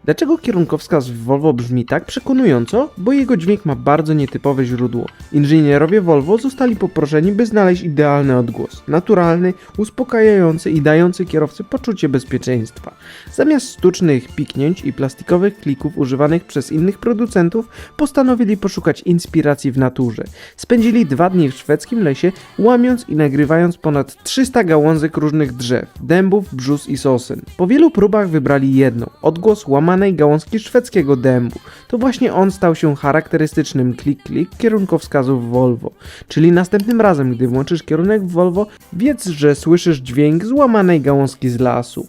Dlaczego kierunkowskaz w Volvo brzmi tak przekonująco? Bo jego dźwięk ma bardzo nietypowe źródło. Inżynierowie Volvo zostali poproszeni, by znaleźć idealny odgłos. Naturalny, uspokajający i dający kierowcy poczucie bezpieczeństwa. Zamiast sztucznych piknięć i plastikowych klików używanych przez innych producentów, postanowili poszukać inspiracji w naturze. Spędzili 2 dni w szwedzkim lesie, łamiąc i nagrywając ponad 300 gałązek różnych drzew, dębów, brzóz i sosen. Po wielu próbach wybrali jedną, odgłos łamanej gałązki szwedzkiego dębu. To właśnie on stał się charakterystycznym klik-klik kierunkowskazów Volvo. Czyli następnym razem, gdy włączysz kierunek w Volvo, wiedz, że słyszysz dźwięk złamanej gałązki z lasu.